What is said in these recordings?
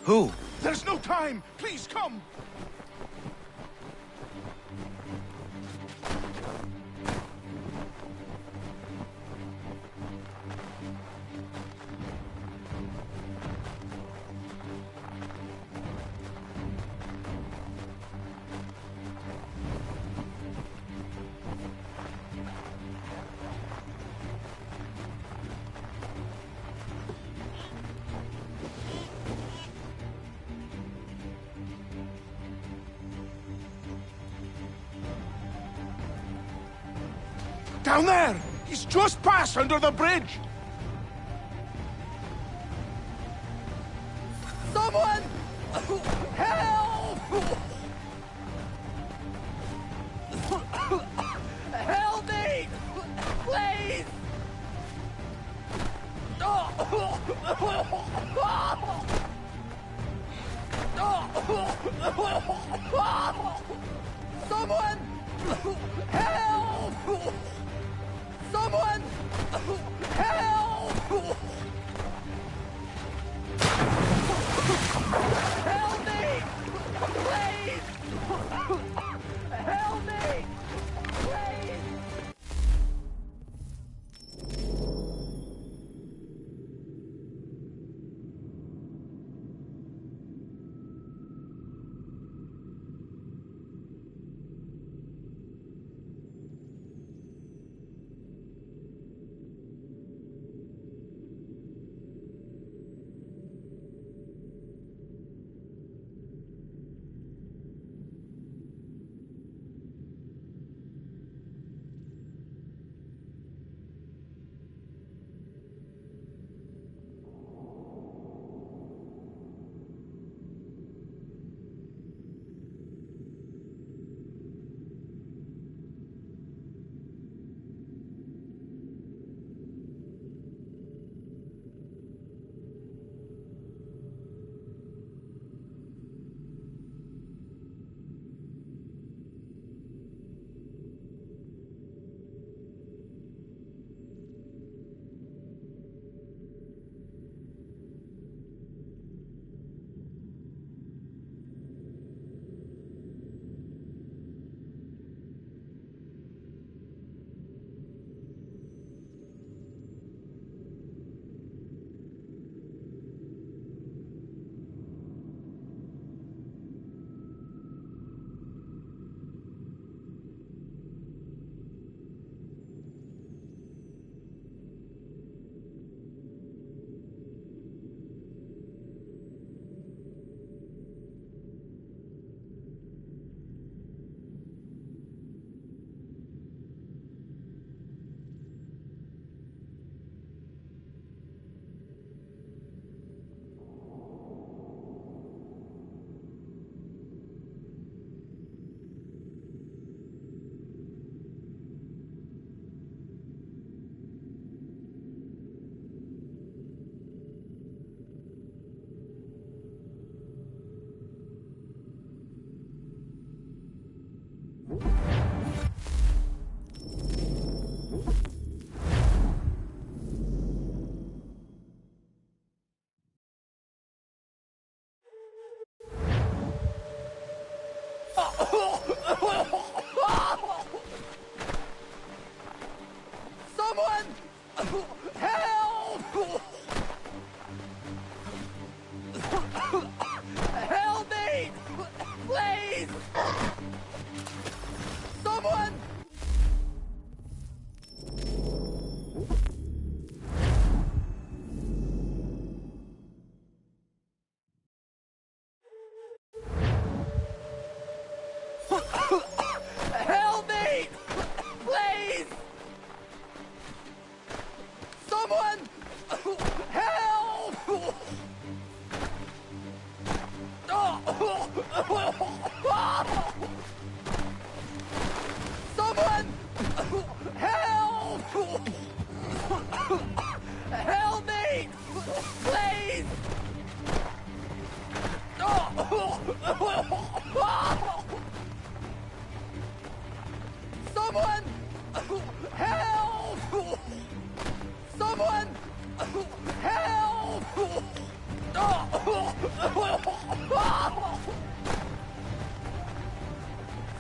Who? There's no time! Please come! Down there! He's just passed under the bridge! Someone! Help! Help me! Please! Someone! Help! Someone! Help! Help me! Please! Help me! Please!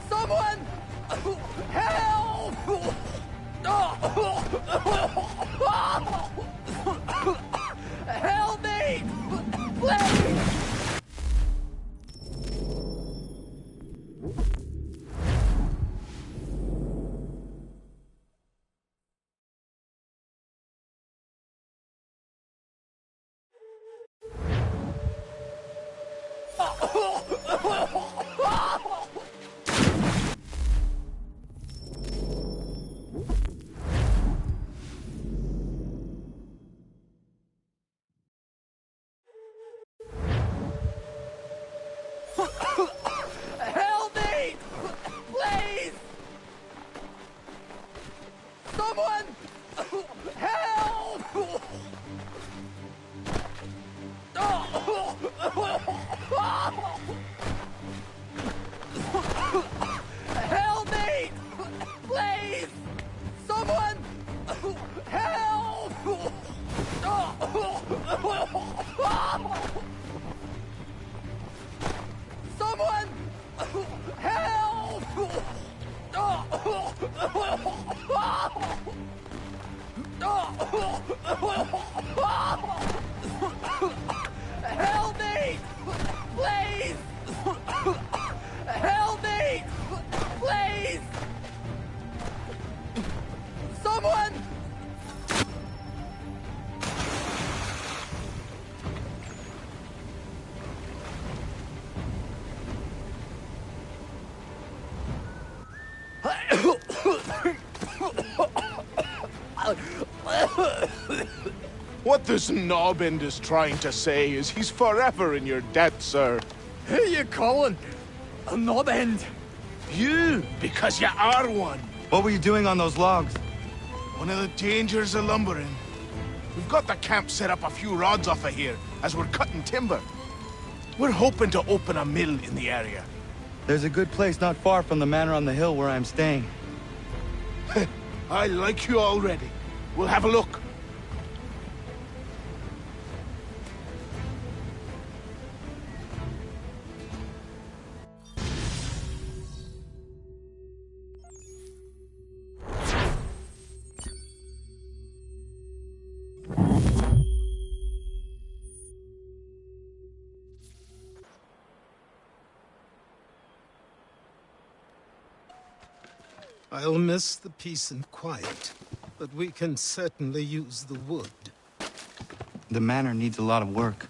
Someone! Help! Help me! Please! Help me! Please! Someone! Help! Help me! Please! Someone! Help! Someone! Help! Help me! Please! Help me! Please! Someone! What this knobend is trying to say is he's forever in your debt, sir. Who you calling? A knob end? You, because you are one. What were you doing on those logs? One of the dangers of lumbering. We've got the camp set up a few rods off of here as we're cutting timber. We're hoping to open a mill in the area. There's a good place not far from the manor on the hill where I'm staying. I like you already. We'll have a look. I'll miss the peace and quiet, but we can certainly use the wood. The manor needs a lot of work.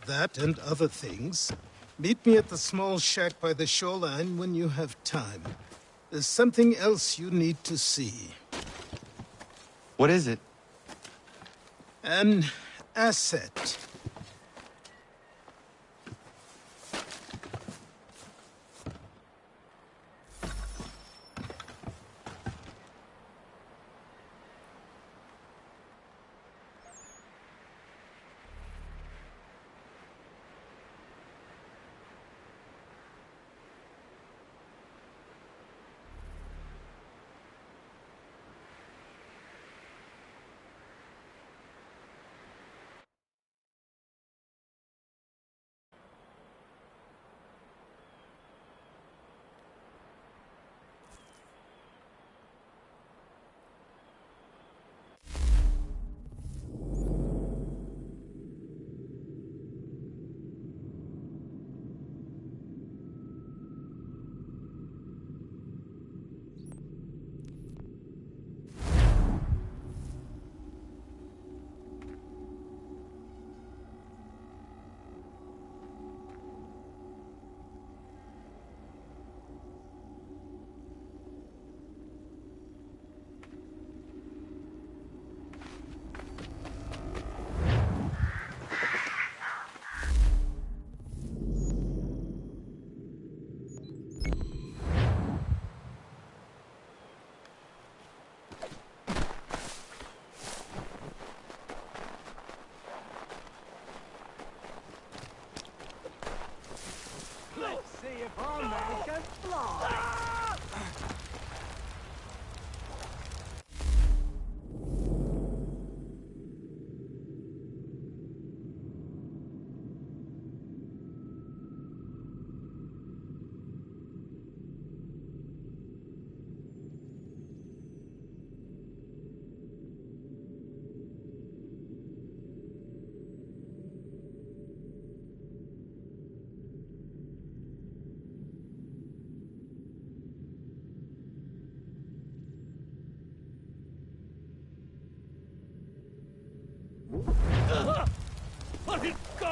That and other things. Meet me at the small shack by the shoreline when you have time. There's something else you need to see. What is it? An asset.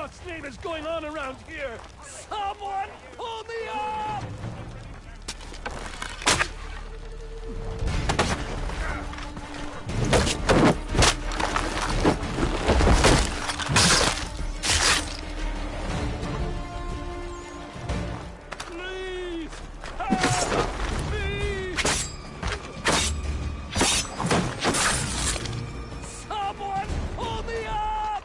God's name is going on around here? Someone pull me up! Please! Help me! Someone pull me up!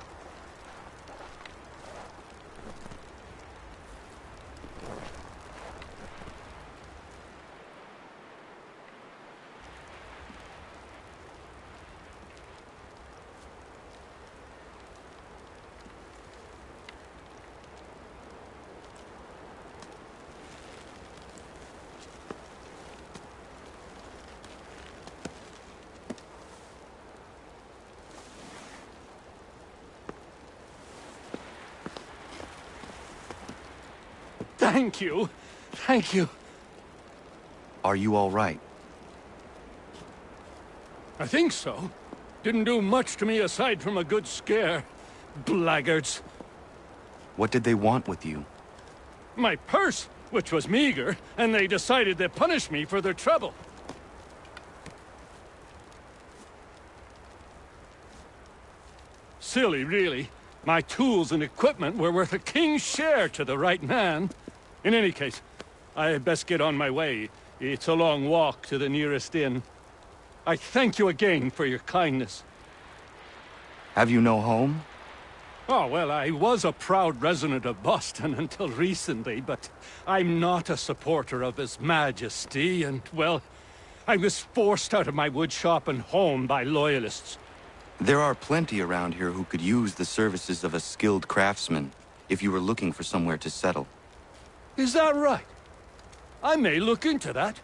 Thank you. Thank you. Are you all right? I think so. Didn't do much to me aside from a good scare. Blackguards. What did they want with you? My purse, which was meager, and they decided to punish me for their trouble. Silly, really. My tools and equipment were worth a king's share to the right man. In any case, I had best get on my way. It's a long walk to the nearest inn. I thank you again for your kindness. Have you no home? Oh, well, I was a proud resident of Boston until recently, but I'm not a supporter of His Majesty, and, well, I was forced out of my woodshop and home by loyalists. There are plenty around here who could use the services of a skilled craftsman, if you were looking for somewhere to settle. Is that right? I may look into that.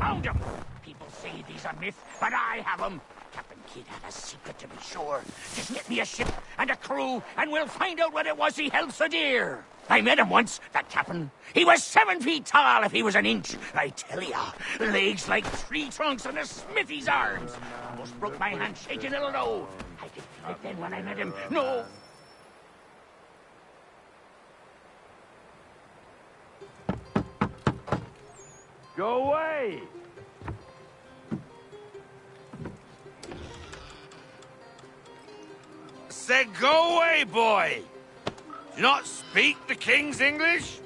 Found him! People say he's a myth, but I have him. Captain Kidd had a secret, to be sure. Just get me a ship and a crew, and we'll find out what it was he held so dear. I met him once, that captain. He was 7 feet tall if he was an inch. I tell ya, legs like tree trunks and a smithy's arms. Almost broke my hand shaking it'll know. I didn't feel it then when I met him. No. Go away! Said go away, boy! Do you not speak the King's English?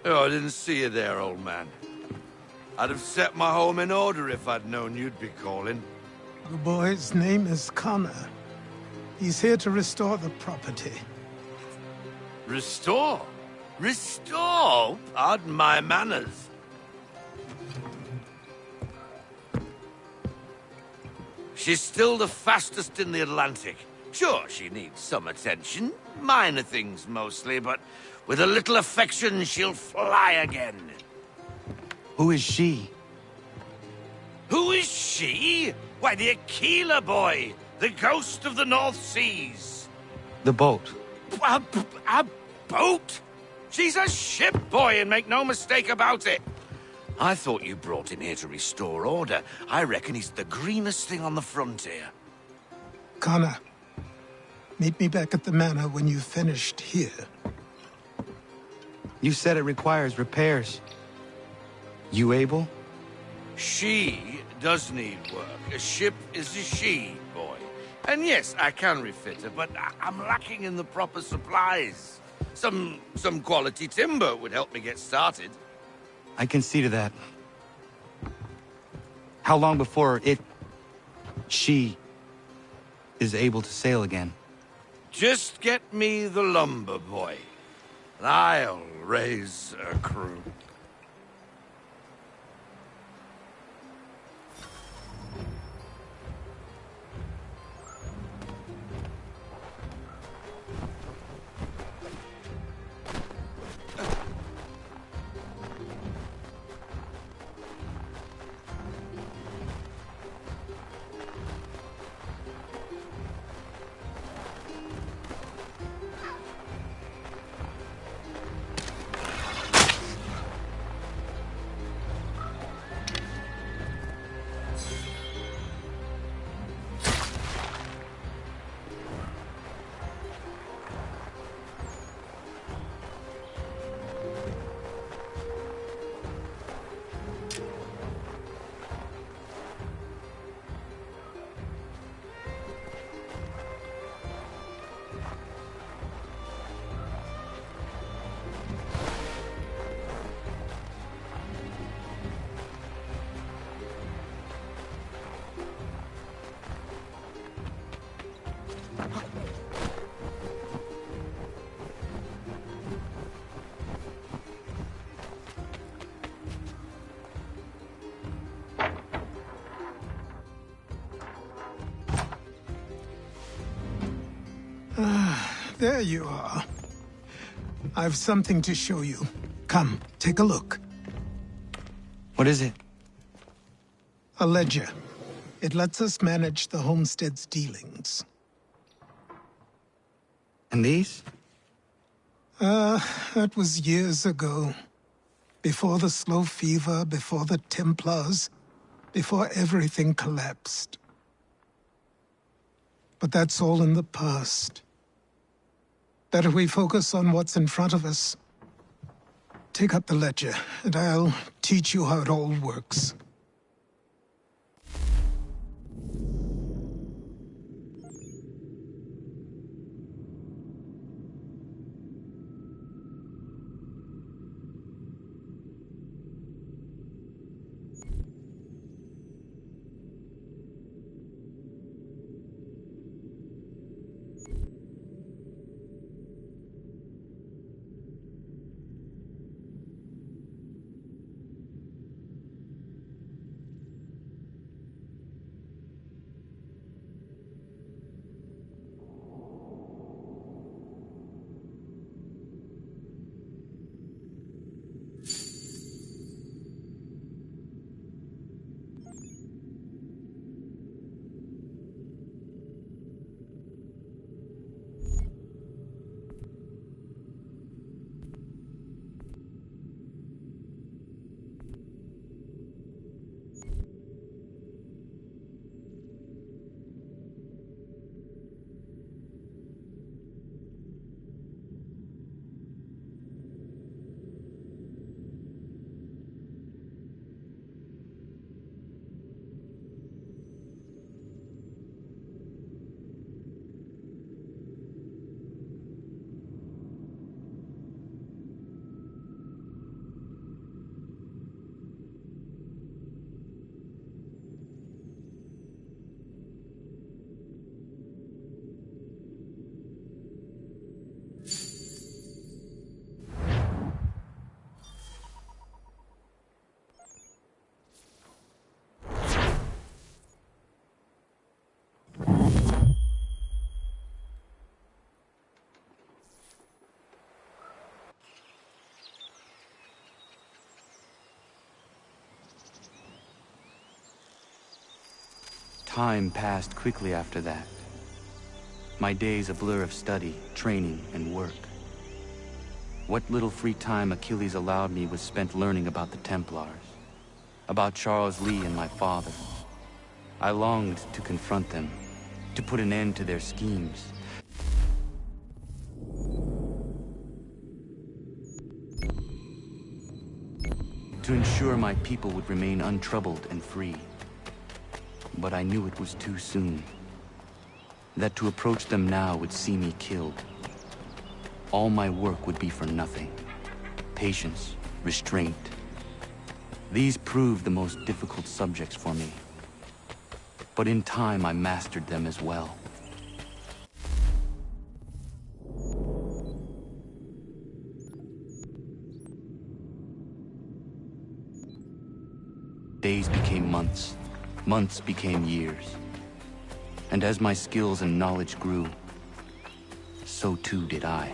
Oh, I didn't see you there, old man. I'd have set my home in order if I'd known you'd be calling. The boy's name is Connor. He's here to restore the property. Restore? Restore? Pardon my manners. She's still the fastest in the Atlantic. Sure, she needs some attention. Minor things mostly, but with a little affection, she'll fly again. Who is she? Who is she? Why, the Aquila boy, the ghost of the North Seas. The boat. A boat? She's a ship boy, and make no mistake about it. I thought you brought him here to restore order. I reckon he's the greenest thing on the frontier. Connor, meet me back at the manor when you've finished here. You said it requires repairs. You able? She does need work. A ship is a she, boy. And yes, I can refit her, but I'm lacking in the proper supplies. Some quality timber would help me get started. I can see to that. How long before she is able to sail again? Just get me the lumber, boy. And I'll raise a crew. There you are. I've something to show you. Come, take a look. What is it? A ledger. It lets us manage the homestead's dealings. And these? That was years ago. Before the slow fever, before the Templars, before everything collapsed. But that's all in the past. Better we focus on what's in front of us. Take up the ledger, and I'll teach you how it all works. Time passed quickly after that. My days a blur of study, training, and work. What little free time Achilles allowed me was spent learning about the Templars, about Charles Lee and my father. I longed to confront them, to put an end to their schemes. to ensure my people would remain untroubled and free. But I knew it was too soon. That to approach them now would see me killed. All my work would be for nothing. Patience, restraint. These proved the most difficult subjects for me. But in time, I mastered them as well. Days became months. Months became years. And as my skills and knowledge grew, so too did I.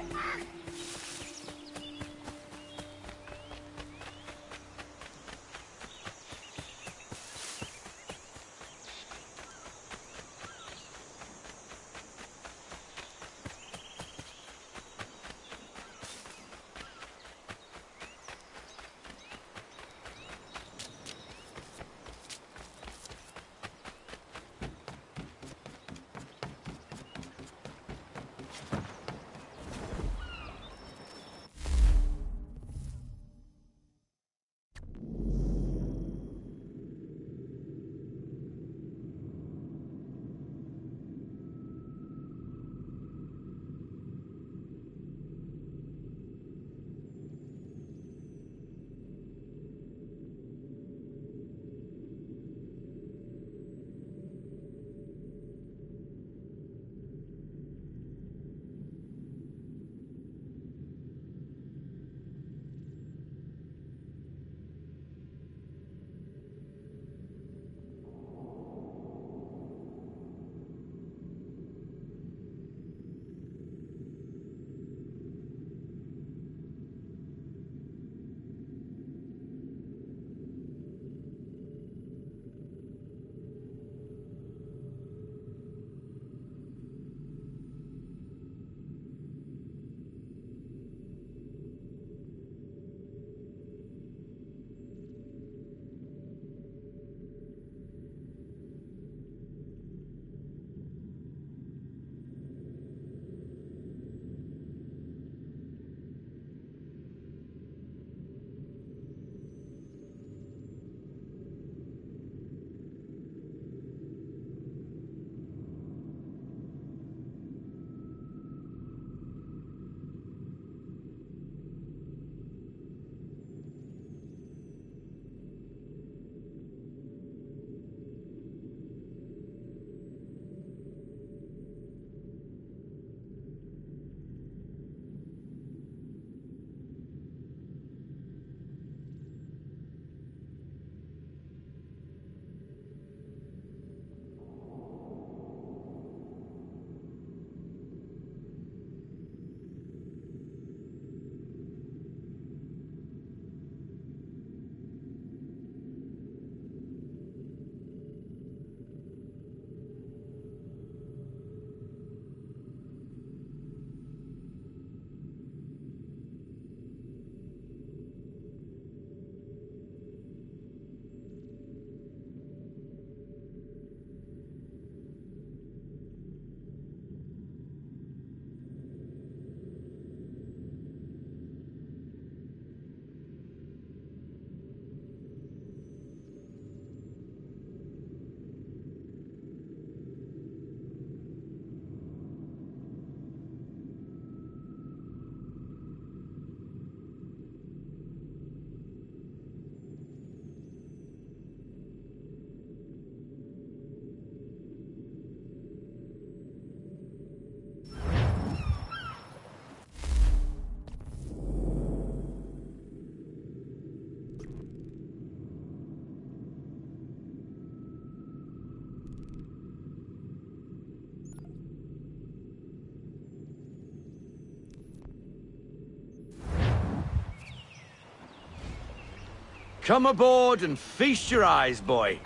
Come aboard and feast your eyes, boy.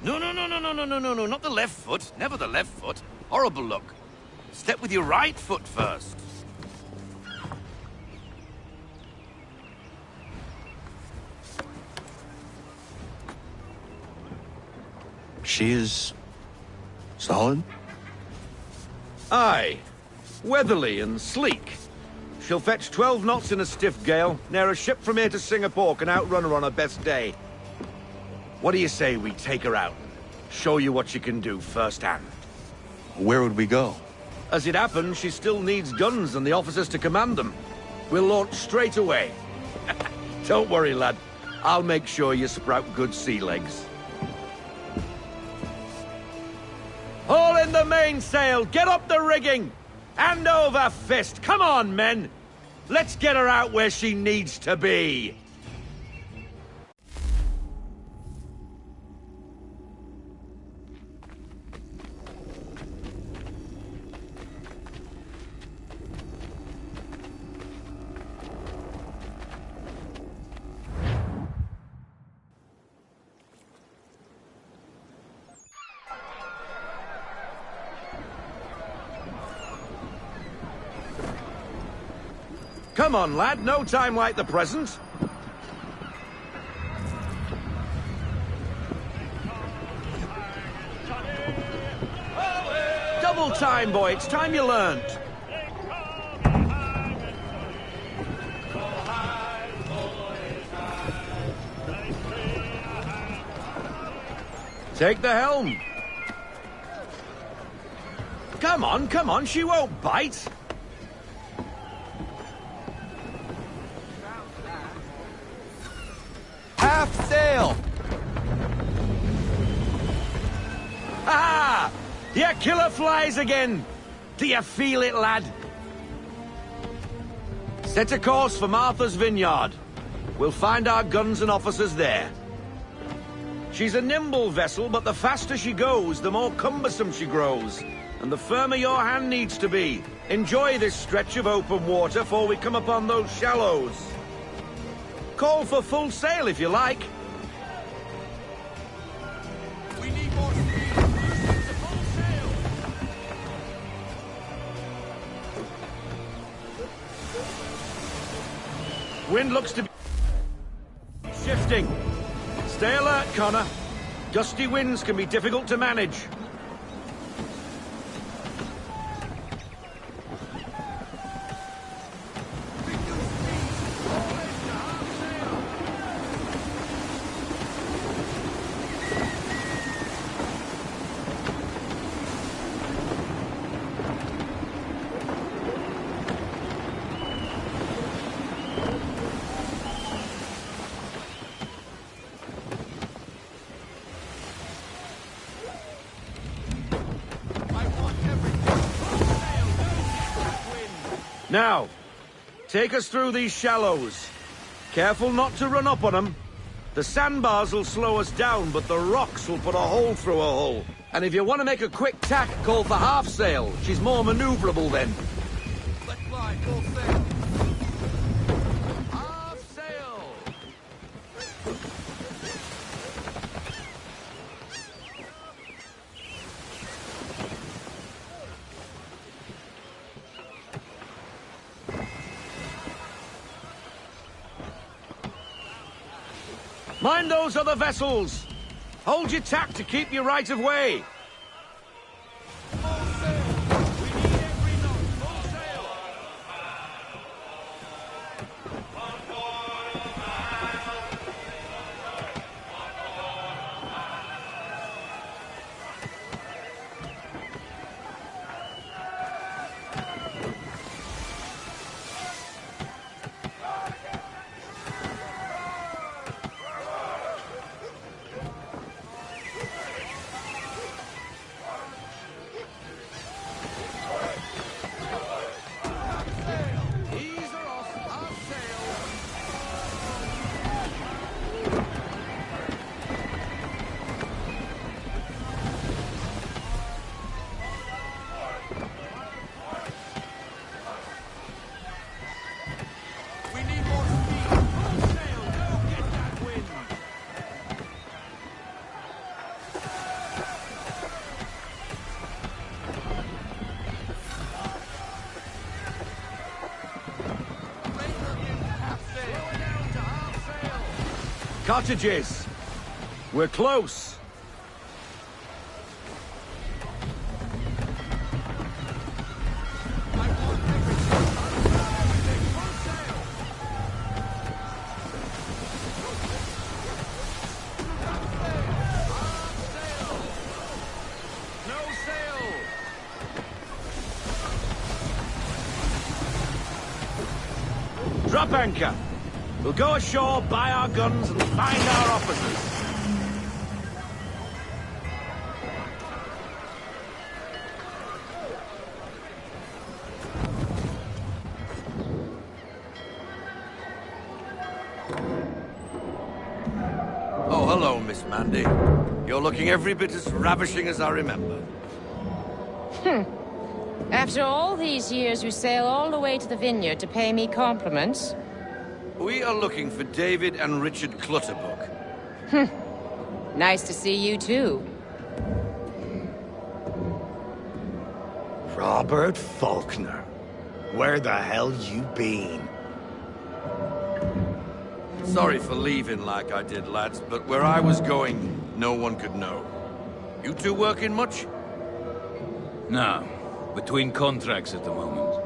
No, not the left foot. Never the left foot. Horrible look. Step with your right foot first. She is... solid? Aye. Weatherly and sleek. She'll fetch 12 knots in a stiff gale. Ne'er a ship from here to Singapore can outrun her on her best day. What do you say we take her out? Show you what she can do firsthand. Where would we go? As it happens, she still needs guns and the officers to command them. We'll launch straight away. Don't worry, lad. I'll make sure you sprout good sea legs. Haul in the mainsail! Get up the rigging! Hand over fist! Come on, men! Let's get her out where she needs to be! Come on, lad. No time like the present. Double time, boy. It's time you learnt. Take the helm. Come on. She won't bite. Half sail! Ah! Your killer flies again! Do you feel it, lad? Set a course for Martha's Vineyard. We'll find our guns and officers there. She's a nimble vessel, but the faster she goes, the more cumbersome she grows. And the firmer your hand needs to be. Enjoy this stretch of open water before we come upon those shallows. Call for full sail if you like. We need more speed. Full sail. Wind looks to be shifting. Stay alert, Connor. Gusty winds can be difficult to manage. Now, take us through these shallows. Careful not to run up on them. The sandbars will slow us down, but the rocks will put a hole through a hull. And if you want to make a quick tack, call for half sail. She's more maneuverable then. Let's fly full sail. Half sail! Mind those other vessels! Hold your tack to keep your right of way! Cottages! We're close! Drop anchor. We'll go ashore, buy our guns, and find our officers. Oh, hello, Miss Mandy. You're looking every bit as ravishing as I remember. After all these years, you sail all the way to the vineyard to pay me compliments? We are looking for David and Richard Clutterbuck. Nice to see you, too. Robert Faulkner. Where the hell you been? Sorry for leaving like I did, lads, but where I was going, no one could know. You two working much? No. Between contracts at the moment.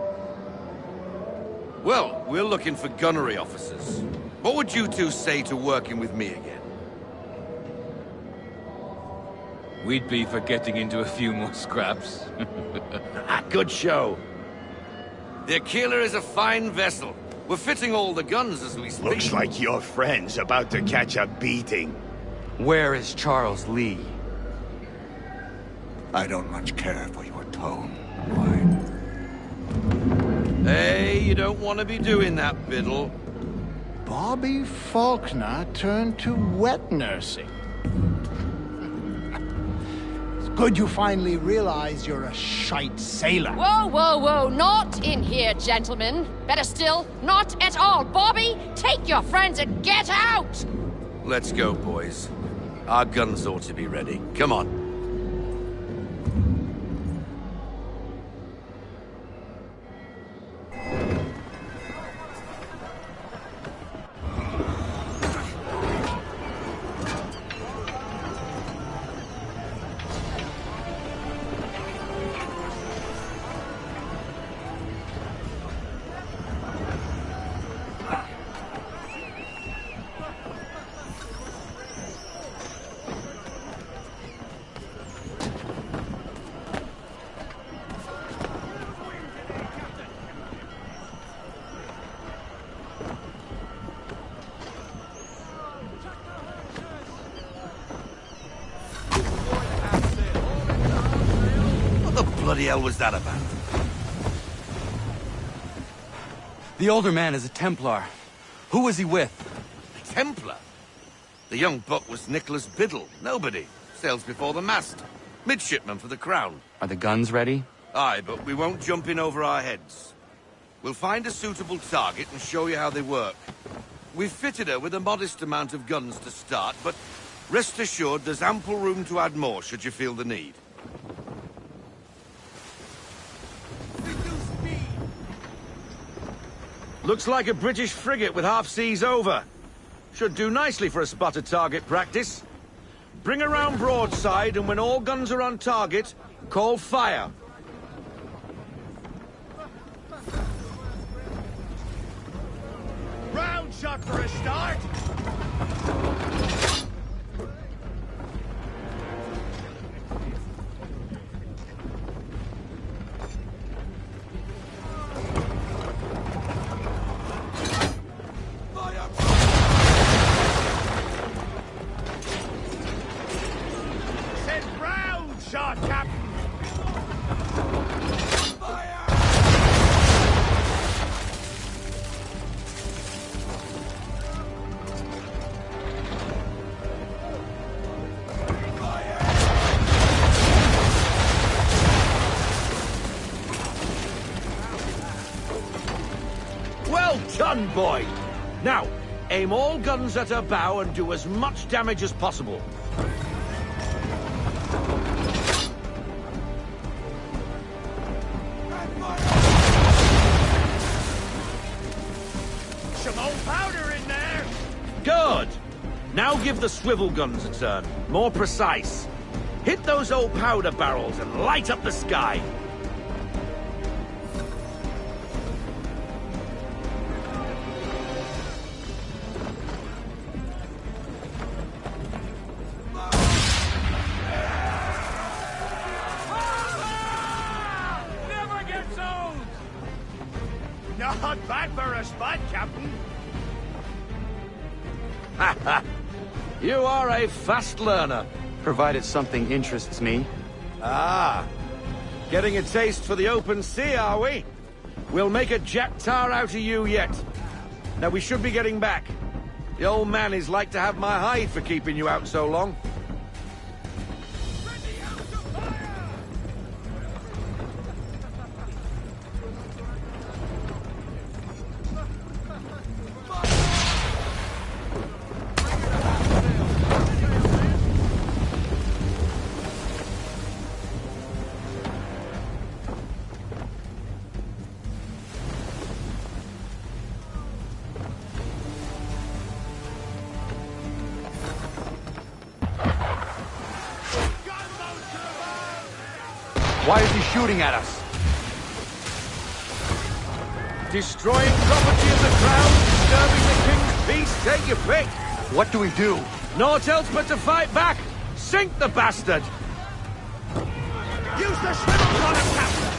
Well, we're looking for gunnery officers. What would you two say to working with me again? We'd be for getting into a few more scraps. Good show. The Aquila is a fine vessel. We're fitting all the guns as we speak. Looks like your friend's about to catch a beating. Where is Charles Lee? I don't much care for your tone. Hey, you don't want to be doing that, Biddle. Bobby Faulkner turned to wet nursing. It's good you finally realize you're a shite sailor. Whoa, whoa, whoa, not in here, gentlemen. Better still, not at all. Bobby, take your friends and get out! Let's go, boys. Our guns ought to be ready. Come on. What the hell was that about? The older man is a Templar. Who was he with? A Templar? The young buck was Nicholas Biddle. Nobody. Sails before the mast. Midshipman for the Crown. Are the guns ready? Aye, but we won't jump in over our heads. We'll find a suitable target and show you how they work. We've fitted her with a modest amount of guns to start, but rest assured there's ample room to add more should you feel the need. Looks like a British frigate with half seas over. Should do nicely for a spotted target practice. Bring around broadside, and when all guns are on target, call fire. Round shot for a start. Shot, Captain! Fire! Well done, boy! Now, aim all guns at her bow and do as much damage as possible. Powder in there! Good! Now give the swivel guns a turn. More precise. Hit those old powder barrels and light up the sky. Never gets old! Not bad for a spy! what, Captain? Ha ha! You are a fast learner. Provided something interests me. Ah, getting a taste for the open sea, are we? We'll make a jack tar out of you yet. Now we should be getting back. The old man is like to have my hide for keeping you out so long. Why is he shooting at us? Destroying property of the crown, disturbing the king's peace, take your pick. What do we do? Naught else but to fight back. Sink the bastard. Use the swivels on him, Captain!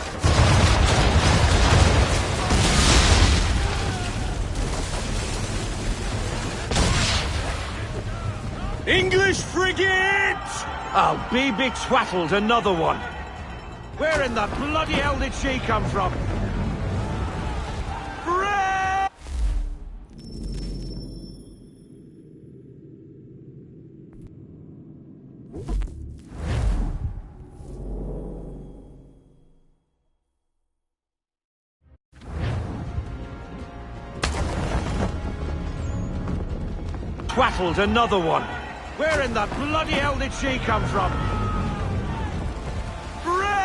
English frigate! I'll be betwattled, another one. Where in the bloody hell did she come from? Hooray! Twattled, another one. Where in the bloody hell did she come from? Race!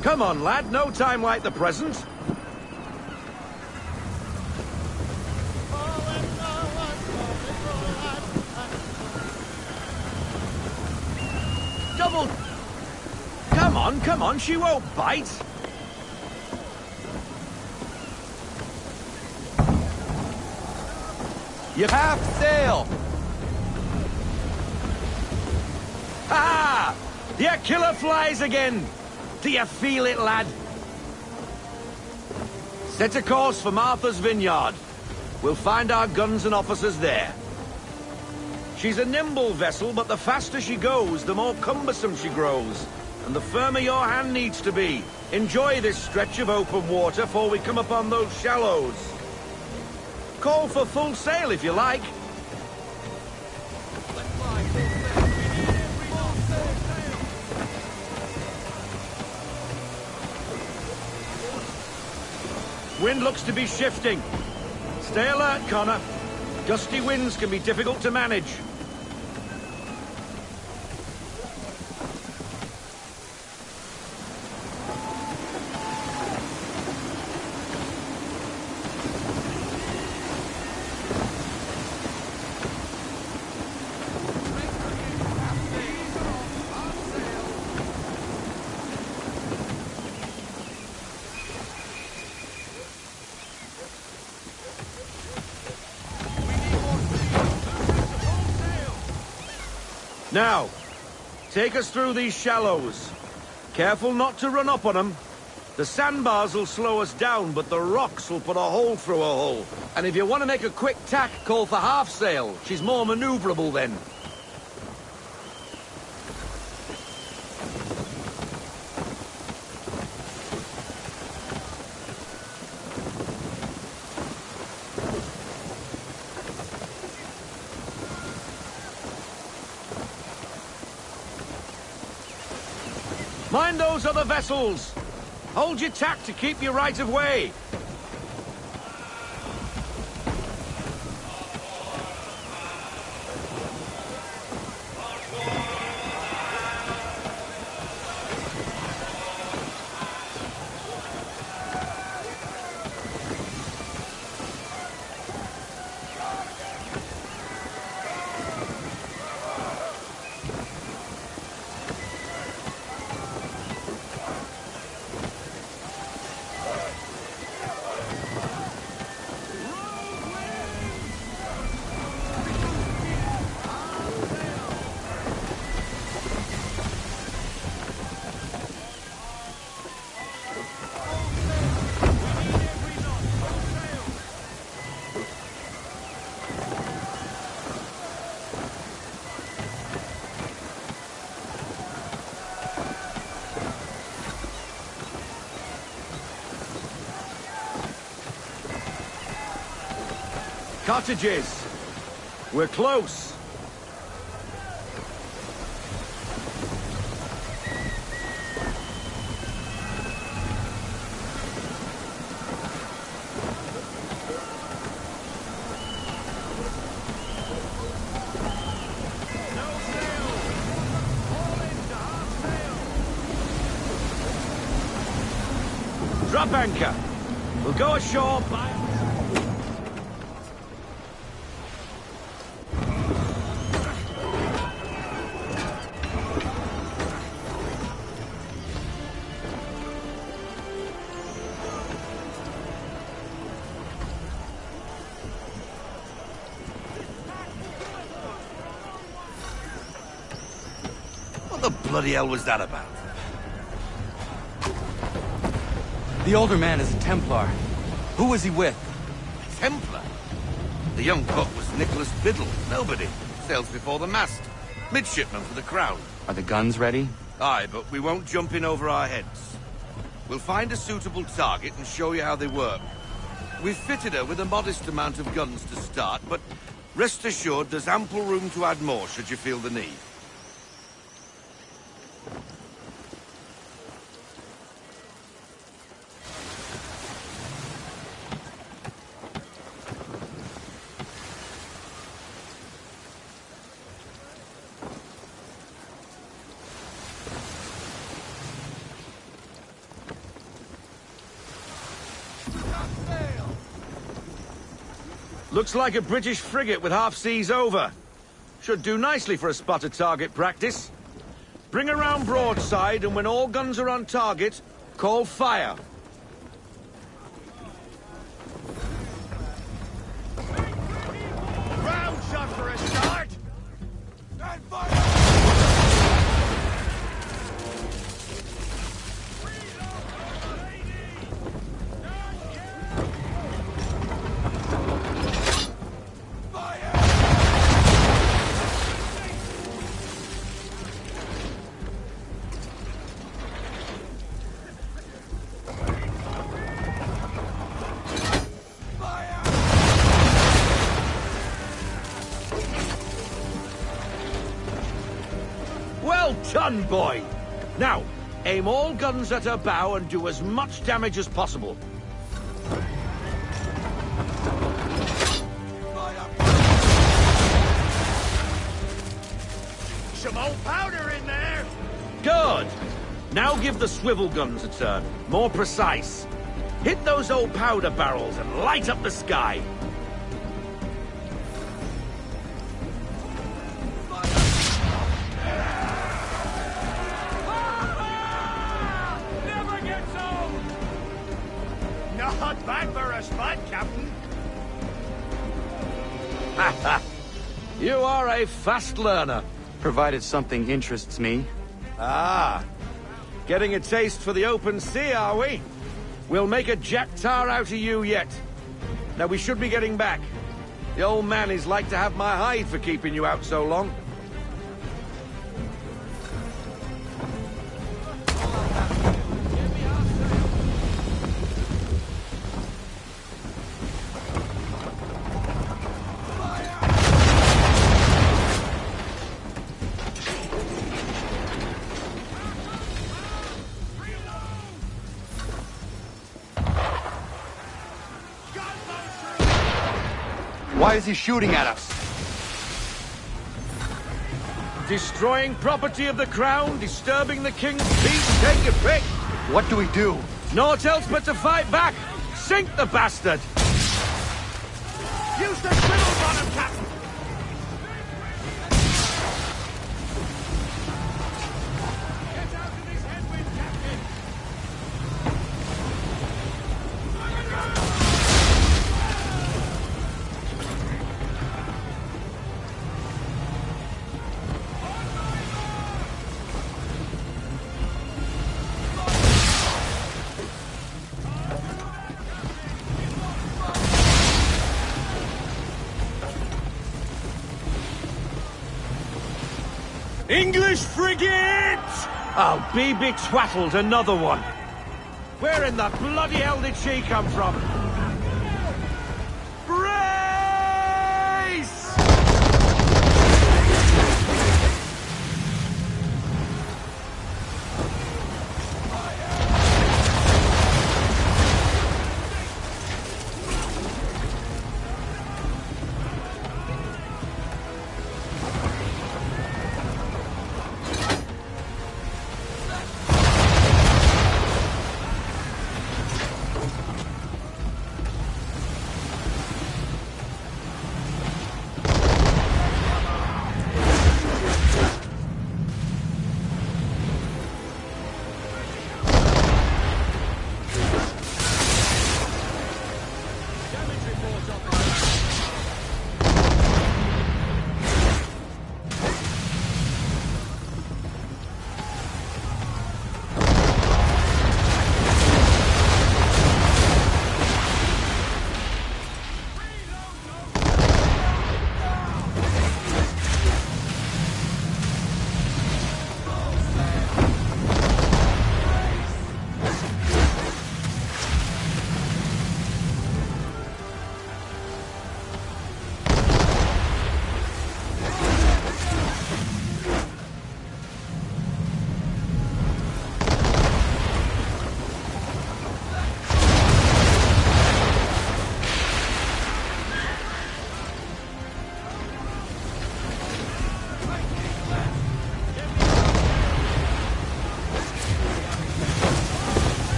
Come on, lad, no time like the present. Double... Come on, she won't bite. You half sail! Ha! Your killer flies again! Do you feel it, lad? Set a course for Martha's Vineyard. We'll find our guns and officers there. She's a nimble vessel, but the faster she goes, the more cumbersome she grows. And the firmer your hand needs to be. Enjoy this stretch of open water before we come upon those shallows. Call for full sail if you like. Wind looks to be shifting. Stay alert, Connor. Gusty winds can be difficult to manage. Now, take us through these shallows. Careful not to run up on them. The sandbars will slow us down, but the rocks will put a hole through a hull. And if you want to make a quick tack, call for half sail. She's more maneuverable then. Mind those other vessels! Hold your tack to keep your right of way! Cottages. We're close. Drop anchor. We'll go ashore by... What the bloody hell was that about? The older man is a Templar. Who was he with? A Templar? The young cook was Nicholas Biddle. Nobody. Sails before the mast. Midshipman for the Crown. Are the guns ready? Aye, but we won't jump in over our heads. We'll find a suitable target and show you how they work. We've fitted her with a modest amount of guns to start, but rest assured there's ample room to add more should you feel the need. Looks like a British frigate with half seas over. Should do nicely for a spotted target practice. Bring around broadside, and when all guns are on target, call fire. Round shot for a start! And fire! Well done, boy! Now, aim all guns at her bow and do as much damage as possible. Some old powder in there! Good! Now give the swivel guns a turn. More precise. Hit those old powder barrels and light up the sky. Never gets old! Not bad for a spot, Captain. You are a fast learner. Provided something interests me. Ah, getting a taste for the open sea, are we? We'll make a jack tar out of you yet. Now we should be getting back. The old man is like to have my hide for keeping you out so long. Why is he shooting at us? Destroying property of the crown, disturbing the king's peace, take your pick. What do we do? Naught else but to fight back. Sink the bastard. Use the swivel on him, Captain! Get out of this headwind, Captain! English frigate! Oh, be betwattled, another one. Where in the bloody hell did she come from? Brave!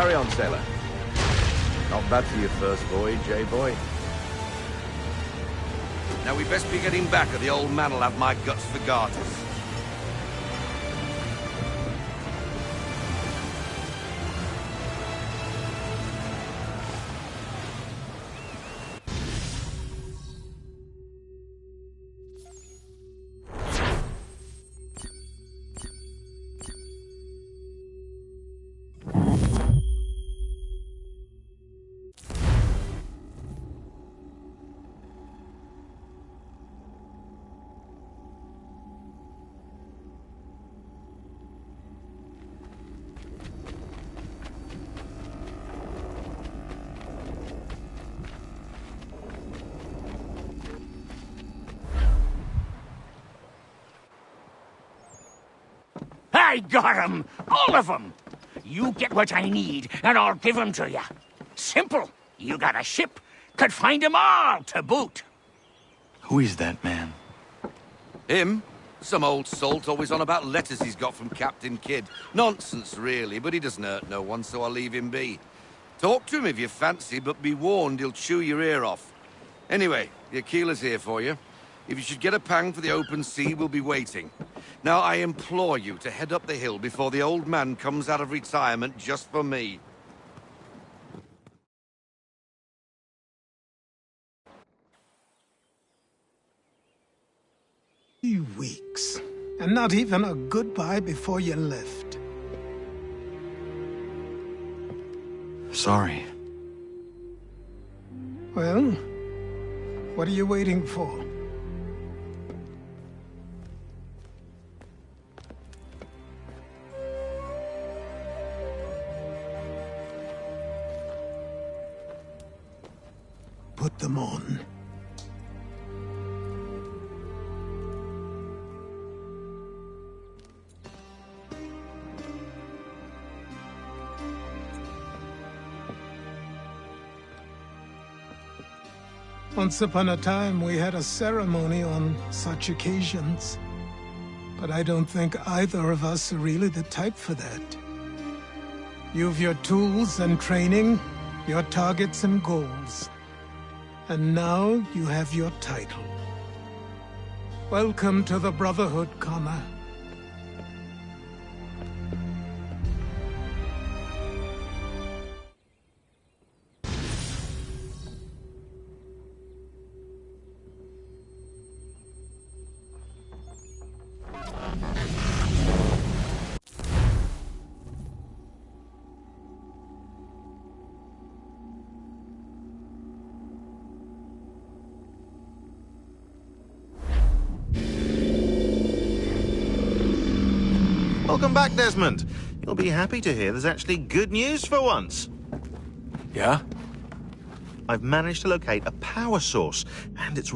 Carry on, sailor. Not bad for your first voyage, eh, boy? Now we best be getting back, or the old man'll have my guts for garters. I got 'em! All of 'em! You get what I need, and I'll give 'em to you. Simple. You got a ship, could find 'em all to boot. Who is that man? Him? Some old salt always on about letters he's got from Captain Kidd. Nonsense, really, but he doesn't hurt no one, so I'll leave him be. Talk to him if you fancy, but be warned he'll chew your ear off. Anyway, the Aquila's here for you. If you should get a pang for the open sea, we'll be waiting. Now, I implore you to head up the hill before the old man comes out of retirement just for me. 3 weeks, and not even a goodbye before you left. Sorry. Well, what are you waiting for? Put them on. Once upon a time, we had a ceremony on such occasions. But I don't think either of us are really the type for that. You've your tools and training, your targets and goals. And now you have your title. Welcome to the Brotherhood, Connor. Welcome back, Desmond. You'll be happy to hear there's actually good news for once. Yeah? I've managed to locate a power source, and it's